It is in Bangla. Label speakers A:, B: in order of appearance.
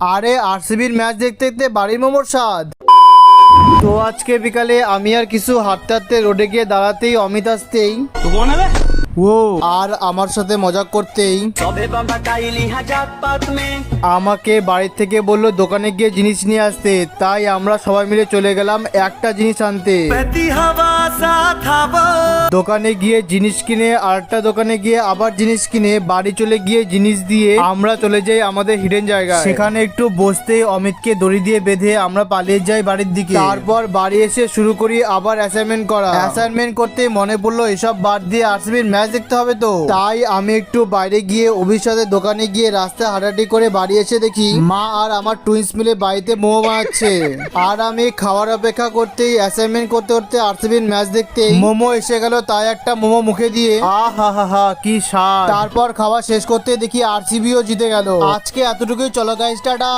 A: আরে আরসিবির ম্যাচ দেখতে দেখতে বাড়ির মোমোর স্বাদ। তো আজকে বিকালে আমি আর কিছু হাঁটতে হাঁটতে রোডে গিয়ে দাঁড়াতেই অমিত আসতেই ও আর আমার সাথে মজা করতেই আমাকে বাড়ির থেকে বললো দোকানে গিয়ে জিনিস নিয়ে আসতে, তাই আমরা সবাই মিলে চলে গেলাম একটা জিনিস আনতে। দোকানে গিয়ে জিনিস কিনে আরেকটা দোকানে গিয়ে আবার জিনিস কিনে বাড়ি চলে গিয়ে জিনিস দিয়ে আমরা চলে যাই আমাদের হিডেন জায়গায়। সেখানে একটু বসতে অমিতকে দড়ি দিয়ে বেঁধে আমরা পালিয়ে যাই বাড়ির দিকে। তারপর বাড়ি এসে শুরু করি আবার অ্যাসাইনমেন্ট করা। অ্যাসাইনমেন্ট করতে মনে পড়লো এসব বাদ দিয়ে আরসিবির ম্যাচ দেখতে হবে, তো তাই আমি একটু বাইরে গিয়ে অভিষেকের দোকানে গিয়ে রাস্তায় হাঁটাহাঁটি করে বাড়ি এসে দেখি মা আর আমার টুইন্স মিলে বাড়িতে মোমো বানাচ্ছে। আর আমি খাওয়ার অপেক্ষা করতেই অ্যাসাইনমেন্ট করতে করতে আরসিবির ম্যাচ দেখতে মোমো এসে গেল, তাই একটা মোমো মুখে দিয়ে আহা হা হা কি স্বাদ। তারপর খাওয়া শেষ করতে দেখি আরসিবিও জিতে গেল। আজকে এতটুকুই, চলো গাইস টাটা।